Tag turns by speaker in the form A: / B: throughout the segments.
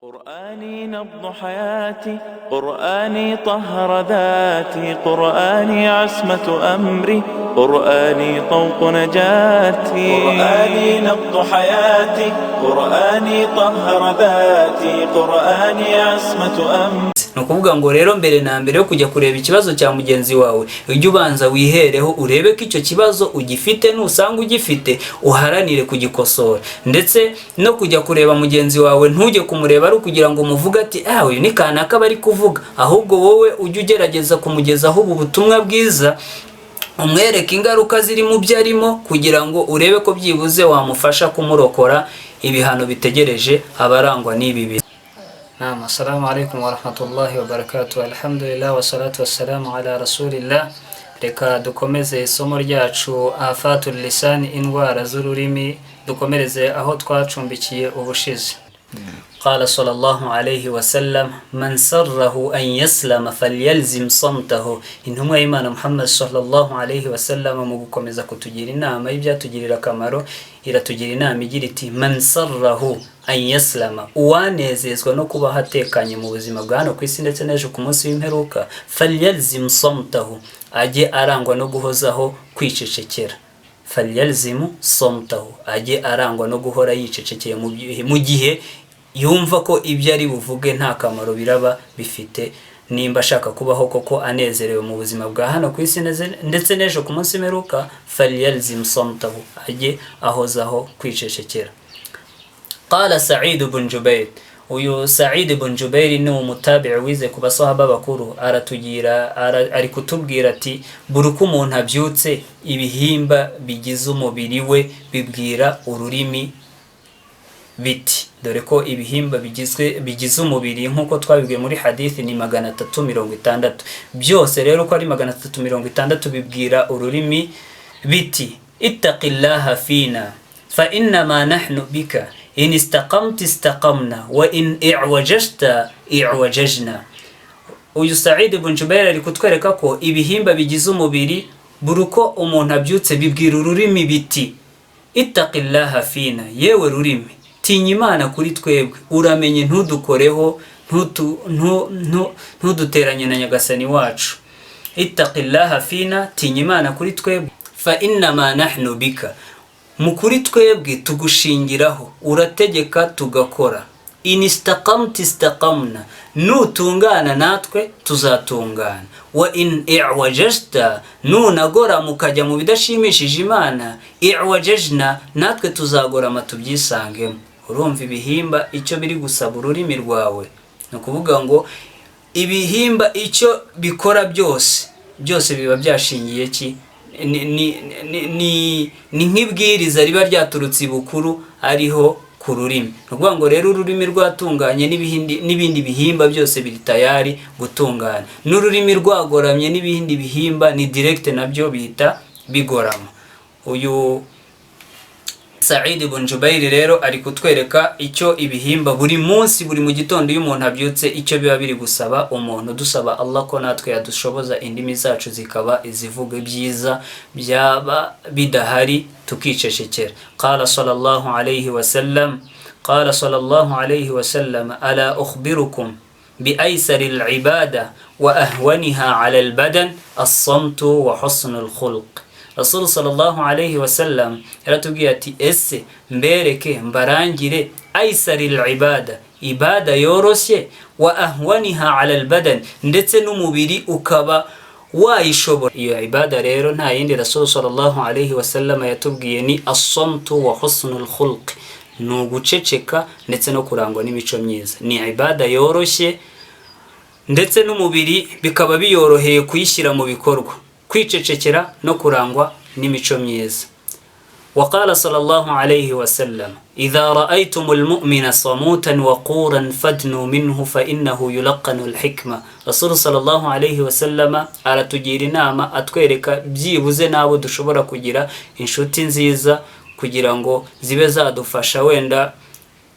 A: قرآني نبض حياتي، قرآني طهر ذاتي، قرآني عصمة أمري، قرآني طوق نجاتي. قرآني نبض حياتي، قرآني طهر ذاتي، قرآني عصمة أمري.
B: Nukuvuga ngo rero mbere na mbere yo kujya kureba ikibazo cya mugenzi wawe, ujye ubanza wihereho urebe ko icyo kibazo ugifite, nusanga ugifite uharanire kugikosora. Ndetse no kujya kureba mugenzi wawe ntujye kumureba ari kugira ngo muvuge ati uyu ni kanaka bari kuvuga, ahubwo wowe ujye ugerageza kumugezaho ubu butumwa bwiza, umwereke ingaruka ziri mu byo arimo, kugira ngo urebe ko byibuze wamufasha kumurokora ibihano bitegereje abarangwa n'ibi bintu. نعم. السلام عليكم ورحمة الله وبركاته. الحمد لله والصلاة والسلام على رسول الله. Reka dukomeze isomo ryacu afatul lisan, indwara z'ururimi, dukomereze aho twacumbikiye ubushize. قال صلى الله عليه وسلم من سره أن يسلم فليلزم صمته. Intumwa y'Imana Muhammad sallallahu alayhi wa sallam mu gukomeza kutugira inama y'ibyatugirira akamaro, iratugira inama igira iti man sarrahu an yaslama, uwanezezwa no kuba hatekanye mu buzima bwa hano ku isi ndetse n'ejo ku munsi w'imperuka, falyalzim samtahu, ajye arangwa no guhozaho kwicecekera. Falyalzim samtahu, ajye arangwa no guhora yicecekeye mu gihe yumva ko ibyo ari buvuge nta kamaro biraba bifite, nimba ashaka kubaho koko anezerewe mu buzima bwa hano ku isi ndetse n'ejo ku munsi w'imperuka, falyalzim samtahu, ajye ahozaho kwicecekera. قال سعيد بن جبير, uyu Sa'id ibn Jubair ni umutabi'i wize ku basahaba bakuru, ari kutubwira ati buri uko umuntu abyutse ibihimba bigize umubiri we bibwira ururimi biti. Dore ko ibihimba bigize umubiri nk'uko twabibwiye muri hadithi ni 360. Byose rero ko ari 360 bibwira ururimi biti. Ittaqillaha fina fa innama nahnu bika in istaqamta istaqamna wa in i'wajajta i'wajajna. Uyu Sa'id ibn Jubair ari kutwereka ko ibihimba bigize umubiri buri uko umuntu abyutse bibwira ururimi biti. Ittaqillaha fina, yewe rurimi tinya Imana kuri twebwe, uramenye ntudukoreho, ntuduteranye na nyagasani wacu. Ittaqillaha fina, tinya Imana kuri twebwe, fa innama nahnu bika, mukuri twebwe tugushingiraho, urategeka tugakora. In istaqamta istaqamna, nutungana natwe tuzatungana. Wa in i'wajajta, nunagora mukajya mu bidashimishije Imana, i'wajajna, natwe tuzagorama tubyisangemo. Urumva ibihimba icyo biri gusaba ururimi rwawe. Ni ukuvuga ngo ibihimba icyo bikora byose biba byashingiye ki? Ni nk'ibwiriza riba ryaturutse ibukuru ariho ku rurimi. Ni ukuvuga ngo rero ururimi rwatunganye n'ibindi bihimba byose biri tayari gutungana. N'ururimi rwagoramye n'ibindi bihimba ni direct nabyo bihita bigorama. Uyu Sa'id ibn Jubair rero ari kutwereka icyo ibihimba buri munsi, buri mu gitondo iyo umuntu abyutse icyo biba biri gusaba umuntu. Dusaba Allah ko natwe yadushoboza indimi zacu zikaba izivuga byiza, byaba bidahari tukicecekera. Qala sallallahu alayhi wa sallam ala ukhbirukum bi aysaril ibada wa ahwaniha ala al badan as-samtu wa husnul khulq. Rasul sallallahu alayhi wa sallam yaratubwiye ati ese mbereke mbarangire aysaril ibada yoroshye, wa ahwaniha ala albadan, ndetse n'umubiri ukaba wayishobora. Iyo ibada rero nta yindi Rasul sallallahu alayhi wa sallam yatubwiye ni as-samtu wa husnul khulq, nuguceceka ndetse no kurangwa n'imico myiza. Ni ibada yoroshye ndetse n'umubiri bikaba biyoroheye kuyishyira mu bikorwa, kwicecekera no kurangwa n'imico myiza. وقال صلى الله عليه وسلم إذا رأيتم المؤمن صموتا وقورا فادنوا منه فإنه يلقن الحكمة. Rasul sallallahu alayhi wa sallam aratugira inama, atwereka byibuze nabo dushobora kugira inshuti nziza kugira ngo zibe zadufasha wenda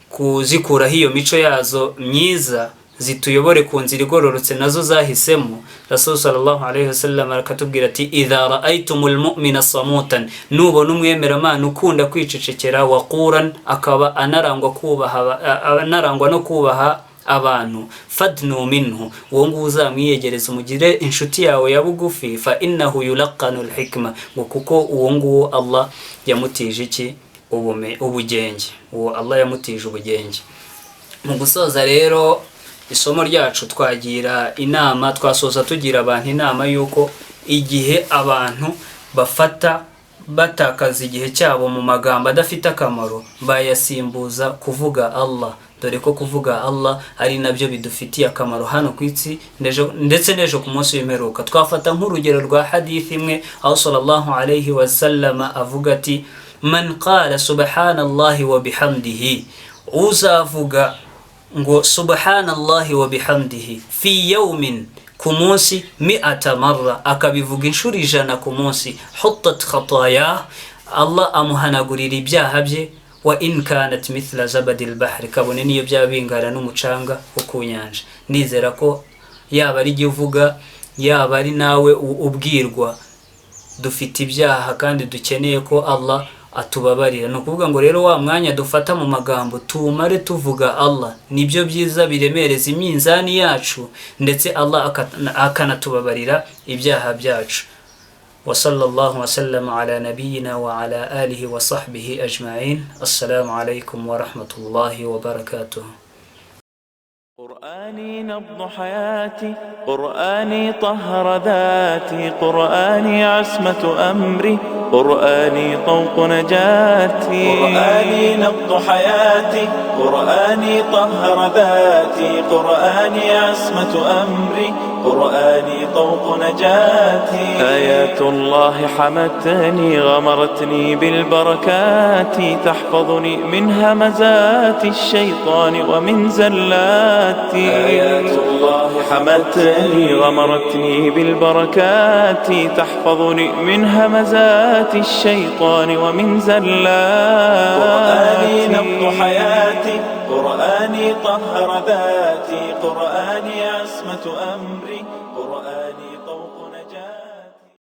B: kuzikuraho iyo mico yazo myiza, zituyobore ku nzira igororotse nazo zahisemo. Rasul sallallahu alaihi wasallam arakatubwira ati idha ra'aytumul mu'mina samutan, nubona umwemeramana ukunda kwicecekera, waquran, akaba anarangwa no kubaha abantu, fadnu minhu, uwo nguwo uzamwiyegereza umugire inshuti yawe ya bugufi, fa innahu yulaqanul hikma, ngo kuko uwo nguwo Allah yamutije iki? Ubugenge. Uwo Allah yamutije ubugenge. Mu gusoza rero isomo ryacu twagira inama, twasoza tugira abantu inama yuko igihe abantu batakaza igihe cyabo mu magambo adafite akamaro, bayasimbuza kuvuga Allah, dore ko kuvuga Allah ari nabyo bidufitiye akamaro hano ku isi ndetse n'ejo ku munsi w'imperuka. Twafata nk'urugero rwa hadith imwe aho sallallahu alayhi wa sallam avuga ati man qala subhanallahi wa bihamdihi, uzavuga ngo subhanallahi wa bihamdihi fi yawmin, ku munsi, 100 marra, akabivuga inshuro 100 ku munsi, huttat khataya, Allah amuhanagurira ibyaha bye, wa in kanat mithla zabadil bahri, kabone niyo byaba bingana n'umucanga wo ku nyanja. Nizera ko yaba ari igihe uvuga, yaba ari nawe ubwirwa, dufite ibyaha kandi dukeneye ko Allah atubabarira. No kuvuga ngo rero wa mwanya dufata mu magambo tumare tuvuga Allah, nibyo byiza biremereza iminzani yacu, ndetse Allah akanatubabarira ibyaha byacu. Wa sallallahu wa sallama ala nabiyyina wa ala alihi wa sahbihi ajma'in. Assalamu alaykum wa rahmatullahi wa barakatuh.
A: قرآني نبض حياتي، قرآني طهر ذاتي، قرآني عصمة أمري، قرآني طوق نجاتي. قرآني نبض حياتي، قرآني طهر ذاتي، قرآني عصمة أمري، قرآني طوق نجاتي. آيات الله حمتني غمرتني بالبركات، تحفظني من همزات الشيطان ومن زلاتي. آيات الله حمتني غمرتني بالبركات، تحفظني من همزات الشيطان ومن زلاتي. قرآني نبض حياتي، قرآني طهر ذاتي، قرآني عصمة أمري، قرآني طوق